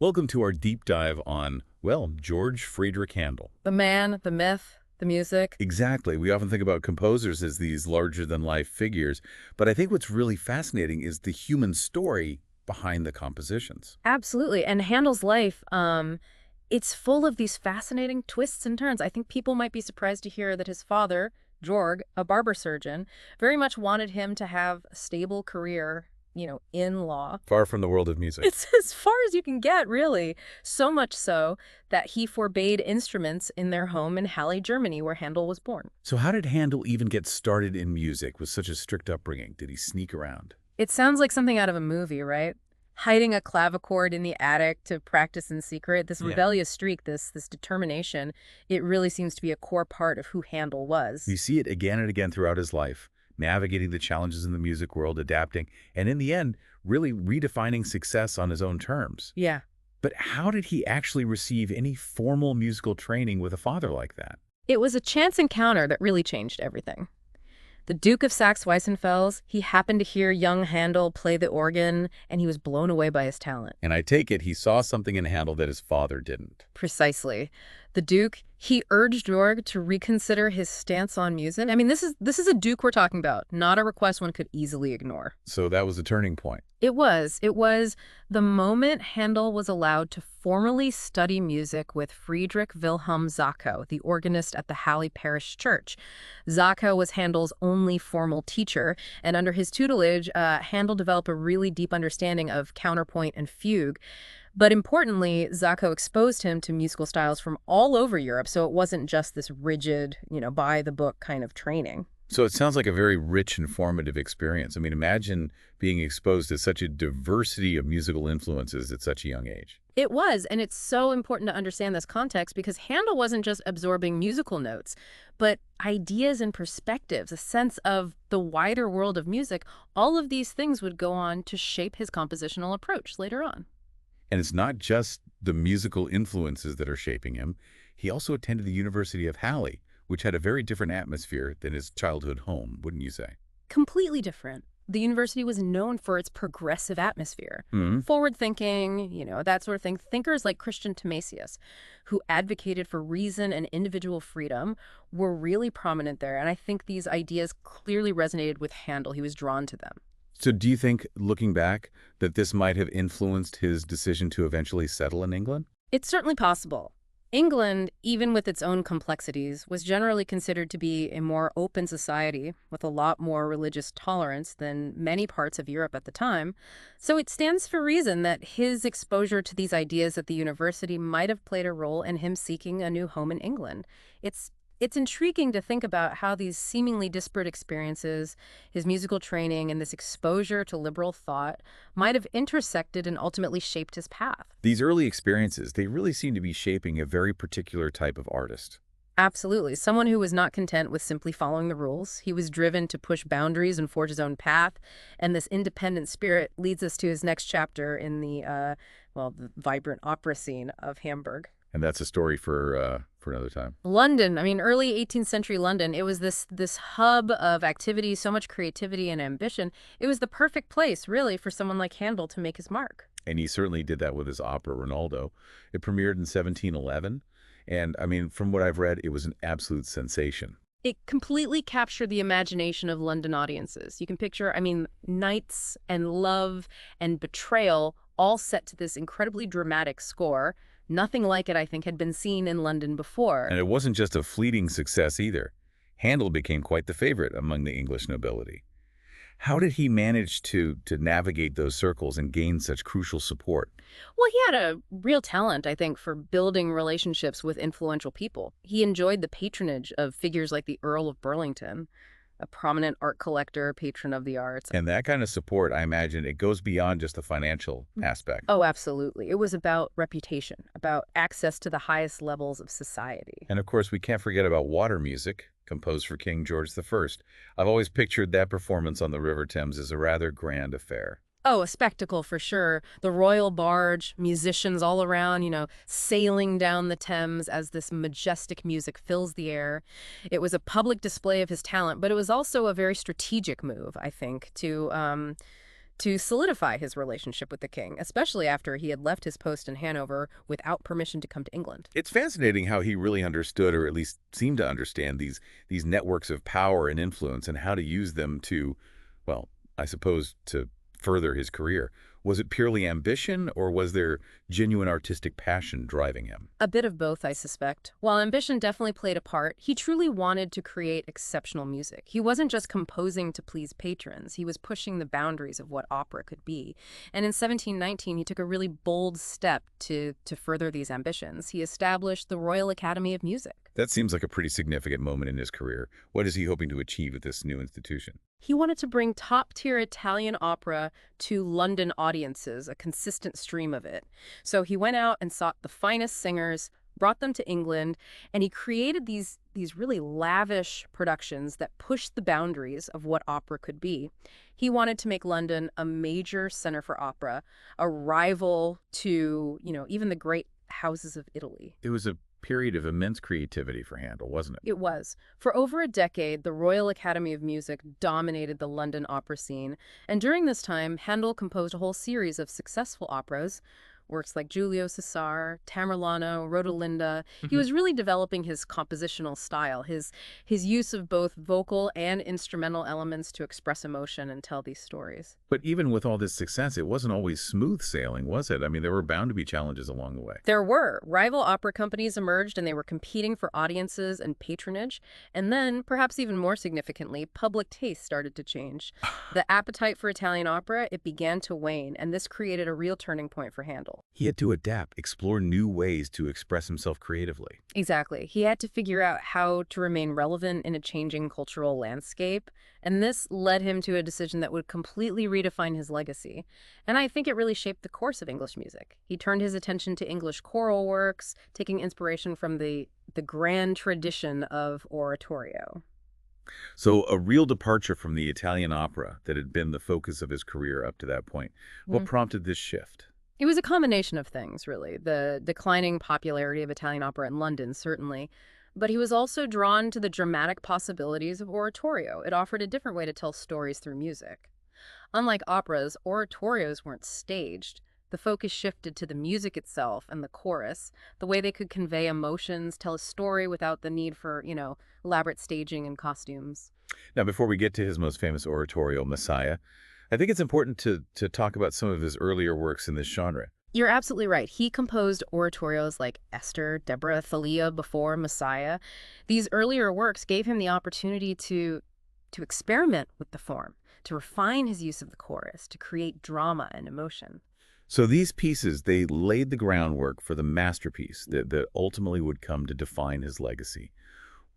Welcome to our deep dive on, well, George Frideric Handel. The man, the myth, the music. Exactly. We often think about composers as these larger-than-life figures, but I think what's really fascinating is the human story behind the compositions. Absolutely. And Handel's life, it's full of these fascinating twists and turns. I think people might be surprised to hear that his father, Georg, a barber surgeon, very much wanted him to have a stable career, in law. Far from the world of music. It's as far as you can get, really. So much so that he forbade instruments in their home in Halle, Germany, where Handel was born. So how did Handel even get started in music with such a strict upbringing? Did he sneak around? It sounds like something out of a movie, right? Hiding a clavichord in the attic to practice in secret, this rebellious streak, this determination, it really seems to be a core part of who Handel was. You see it again and again throughout his life, navigating the challenges in the music world, adapting, and in the end, really redefining success on his own terms. Yeah. But how did he actually receive any formal musical training with a father like that? It was a chance encounter that really changed everything. The Duke of Saxe-Weissenfels, he happened to hear young Handel play the organ, and he was blown away by his talent. And I take it he saw something in Handel that his father didn't. Precisely. The Duke, he urged Georg to reconsider his stance on music. I mean, this is a Duke we're talking about, not a request one could easily ignore. So that was a turning point. It was. It was the moment Handel was allowed to formally study music with Friedrich Wilhelm Zacho, the organist at the Halle Parish Church. Zacho was Handel's only formal teacher, and under his tutelage, Handel developed a really deep understanding of counterpoint and fugue. But importantly, Zacho exposed him to musical styles from all over Europe, so it wasn't just this rigid, by-the-book kind of training. So it sounds like a very rich and formative experience. I mean, imagine being exposed to such a diversity of musical influences at such a young age. It was, and it's so important to understand this context because Handel wasn't just absorbing musical notes, but ideas and perspectives, a sense of the wider world of music. All of these things would go on to shape his compositional approach later on. And it's not just the musical influences that are shaping him. He also attended the University of Halle, which had a very different atmosphere than his childhood home, wouldn't you say? Completely different. The university was known for its progressive atmosphere. Forward-thinking, that sort of thing. Thinkers like Christian Thomasius, who advocated for reason and individual freedom, were really prominent there. And I think these ideas clearly resonated with Handel. He was drawn to them. So do you think, looking back, that this might have influenced his decision to eventually settle in England? It's certainly possible. England, even with its own complexities, was generally considered to be a more open society with a lot more religious tolerance than many parts of Europe at the time. So it stands for reason that his exposure to these ideas at the university might have played a role in him seeking a new home in England. It's intriguing to think about how these seemingly disparate experiences, his musical training, and this exposure to liberal thought might have intersected and ultimately shaped his path. These early experiences, they really seem to be shaping a very particular type of artist. Absolutely. Someone who was not content with simply following the rules. He was driven to push boundaries and forge his own path. And this independent spirit leads us to his next chapter in the vibrant opera scene of Hamburg. And that's a story for another time. London, early 18th century London, it was this hub of activity, so much creativity and ambition. It was the perfect place, really, for someone like Handel to make his mark. And he certainly did that with his opera, Rinaldo. It premiered in 1711. And, from what I've read, it was an absolute sensation. It completely captured the imagination of London audiences. You can picture, knights and love and betrayal all set to this incredibly dramatic score. Nothing like it, I think, had been seen in London before. And it wasn't just a fleeting success either. Handel became quite the favorite among the English nobility. How did he manage to navigate those circles and gain such crucial support? Well, he had a real talent, I think, for building relationships with influential people. He enjoyed the patronage of figures like the Earl of Burlington, a prominent art collector, patron of the arts. And that kind of support, I imagine, it goes beyond just the financial aspect. Oh, absolutely. It was about reputation, about access to the highest levels of society. And of course, we can't forget about water music, composed for King George I. I've always pictured that performance on the River Thames as a rather grand affair. Oh, a spectacle for sure. The royal barge, musicians all around, sailing down the Thames as this majestic music fills the air. It was a public display of his talent, but it was also a very strategic move, I think, to to solidify his relationship with the king, especially after he had left his post in Hanover without permission to come to England. It's fascinating how he really understood, or at least seemed to understand, these networks of power and influence and how to use them to, well, I suppose, to further his career. Was it purely ambition, or was there genuine artistic passion driving him? A bit of both, I suspect. While ambition definitely played a part, he truly wanted to create exceptional music. He wasn't just composing to please patrons, he was pushing the boundaries of what opera could be. And in 1719, he took a really bold step to further these ambitions. He established the Royal Academy of Music. That seems like a pretty significant moment in his career. What is he hoping to achieve with this new institution? He wanted to bring top-tier Italian opera to London audiences, a consistent stream of it. So he went out and sought the finest singers, brought them to England, and he created these really lavish productions that pushed the boundaries of what opera could be. He wanted to make London a major center for opera, a rival to, even the great houses of Italy. It was a period of immense creativity for Handel, wasn't it? It was. For over a decade, the Royal Academy of Music dominated the London opera scene, and during this time, Handel composed a whole series of successful operas, works like Giulio, Cesare, Tamerlano, Rodelinda. He was really developing his compositional style, his use of both vocal and instrumental elements to express emotion and tell these stories. But even with all this success, it wasn't always smooth sailing, was it? I mean, there were bound to be challenges along the way. There were. Rival opera companies emerged, and they were competing for audiences and patronage. And then, perhaps even more significantly, public taste started to change. The appetite for Italian opera, it began to wane, and this created a real turning point for Handel. He had to adapt, explore new ways to express himself creatively. Exactly. He had to figure out how to remain relevant in a changing cultural landscape, and this led him to a decision that would completely redefine his legacy. And I think it really shaped the course of English music. He turned his attention to English choral works, taking inspiration from the grand tradition of oratorio. So a real departure from the Italian opera that had been the focus of his career up to that point. What prompted this shift? It was a combination of things, really. The declining popularity of Italian opera in London, certainly. But he was also drawn to the dramatic possibilities of oratorio. It offered a different way to tell stories through music. Unlike operas, oratorios weren't staged. The focus shifted to the music itself and the chorus, the way they could convey emotions, tell a story without the need for, elaborate staging and costumes. Now, before we get to his most famous oratorio, Messiah, I think it's important to talk about some of his earlier works in this genre. You're absolutely right. He composed oratorios like Esther, Deborah, Thalia before Messiah. These earlier works gave him the opportunity to experiment with the form, to refine his use of the chorus, to create drama and emotion. So these pieces, they laid the groundwork for the masterpiece that ultimately would come to define his legacy.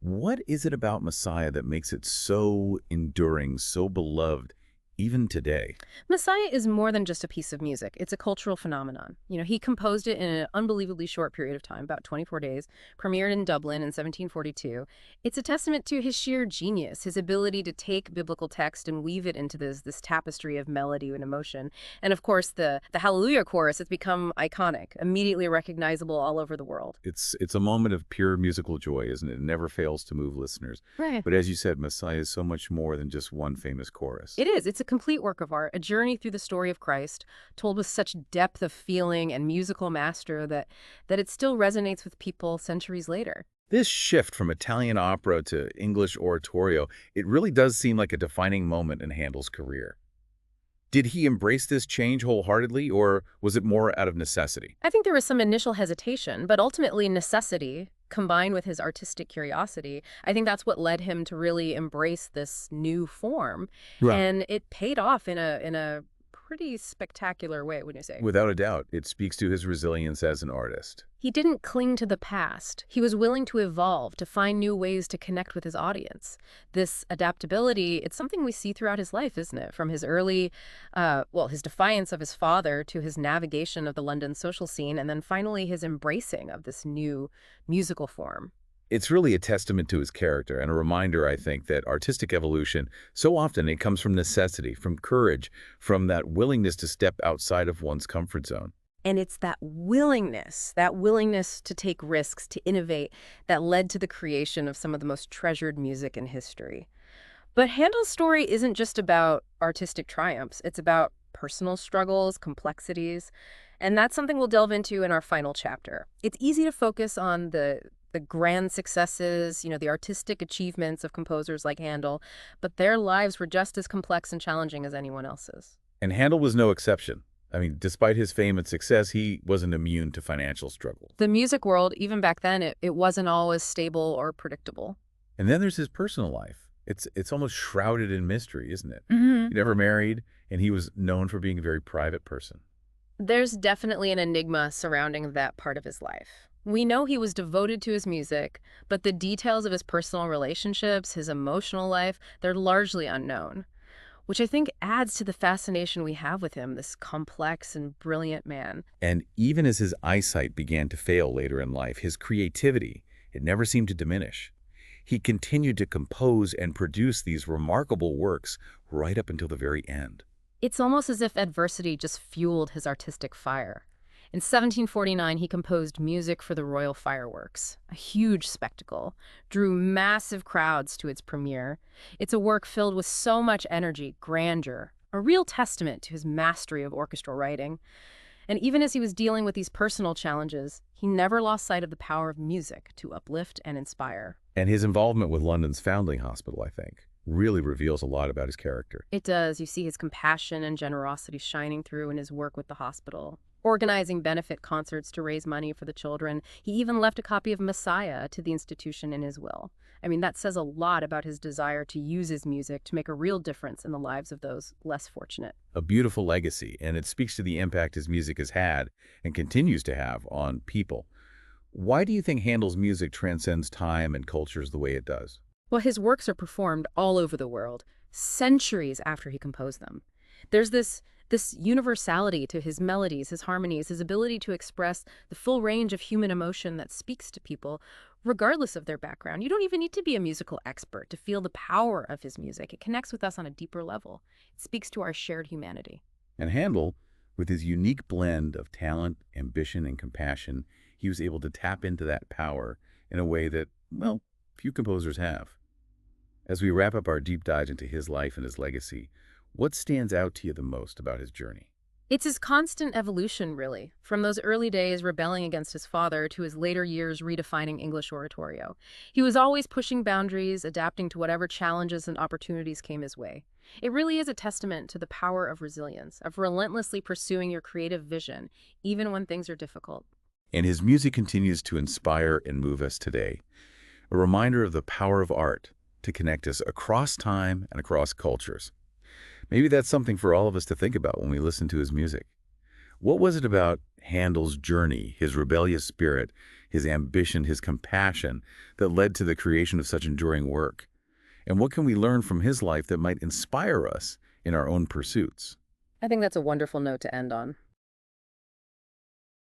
What is it about Messiah that makes it so enduring, so beloved, even today? Messiah is more than just a piece of music. It's a cultural phenomenon. He composed it in an unbelievably short period of time, about 24 days, premiered in Dublin in 1742. It's a testament to his sheer genius, his ability to take biblical text and weave it into this tapestry of melody and emotion. And of course, the Hallelujah chorus has become iconic, immediately recognizable all over the world. It's a moment of pure musical joy, isn't it? It never fails to move listeners. Right. But as you said, Messiah is so much more than just one famous chorus. It is. It's a complete work of art, a journey through the story of Christ, told with such depth of feeling and musical master that it still resonates with people centuries later. This shift from Italian opera to English oratorio, it really does seem like a defining moment in Handel's career. Did he embrace this change wholeheartedly, or was it more out of necessity? I think there was some initial hesitation, but ultimately necessity, combined with his artistic curiosity, I think that's what led him to really embrace this new form. Right. And it paid off in a pretty spectacular way, wouldn't you say? Without a doubt, it speaks to his resilience as an artist. He didn't cling to the past. He was willing to evolve, to find new ways to connect with his audience. This adaptability, it's something we see throughout his life, isn't it? From his early, his defiance of his father to his navigation of the London social scene, and then finally his embracing of this new musical form. It's really a testament to his character and a reminder, I think, that artistic evolution, so often it comes from necessity, from courage, from that willingness to step outside of one's comfort zone. And it's that willingness to take risks, to innovate, that led to the creation of some of the most treasured music in history. But Handel's story isn't just about artistic triumphs. It's about personal struggles, complexities, and that's something we'll delve into in our final chapter. It's easy to focus on the grand successes, the artistic achievements of composers like Handel, but their lives were just as complex and challenging as anyone else's. And Handel was no exception. I mean, despite his fame and success, he wasn't immune to financial struggles. The music world, even back then, it wasn't always stable or predictable. And then there's his personal life. It's almost shrouded in mystery, isn't it? Hmm. He never married, and he was known for being a very private person. There's definitely an enigma surrounding that part of his life. We know he was devoted to his music, but the details of his personal relationships, his emotional life, they're largely unknown, which I think adds to the fascination we have with him, this complex and brilliant man. And even as his eyesight began to fail later in life, his creativity, it never seemed to diminish. He continued to compose and produce these remarkable works right up until the very end. It's almost as if adversity just fueled his artistic fire. In 1749, he composed music for the royal fireworks, a huge spectacle, drew massive crowds to its premiere. It's a work filled with so much energy, grandeur, a real testament to his mastery of orchestral writing. And even as he was dealing with these personal challenges, he never lost sight of the power of music to uplift and inspire. And his involvement with London's Foundling Hospital, I think, really reveals a lot about his character. It does. You see his compassion and generosity shining through in his work with the hospital, organizing benefit concerts to raise money for the children. He even left a copy of Messiah to the institution in his will. I mean, that says a lot about his desire to use his music to make a real difference in the lives of those less fortunate. A beautiful legacy, and it speaks to the impact his music has had and continues to have on people. Why do you think Handel's music transcends time and cultures the way it does? Well, his works are performed all over the world, centuries after he composed them. There's this universality to his melodies, his harmonies, his ability to express the full range of human emotion that speaks to people, regardless of their background. You don't even need to be a musical expert to feel the power of his music. It connects with us on a deeper level. It speaks to our shared humanity. And Handel, with his unique blend of talent, ambition, and compassion, he was able to tap into that power in a way that, well, few composers have. As we wrap up our deep dive into his life and his legacy, what stands out to you the most about his journey? It's his constant evolution, really, from those early days rebelling against his father to his later years redefining English oratorio. He was always pushing boundaries, adapting to whatever challenges and opportunities came his way. It really is a testament to the power of resilience, of relentlessly pursuing your creative vision, even when things are difficult. And his music continues to inspire and move us today, a reminder of the power of art to connect us across time and across cultures. Maybe that's something for all of us to think about when we listen to his music. What was it about Handel's journey, his rebellious spirit, his ambition, his compassion, that led to the creation of such enduring work? And what can we learn from his life that might inspire us in our own pursuits? I think that's a wonderful note to end on.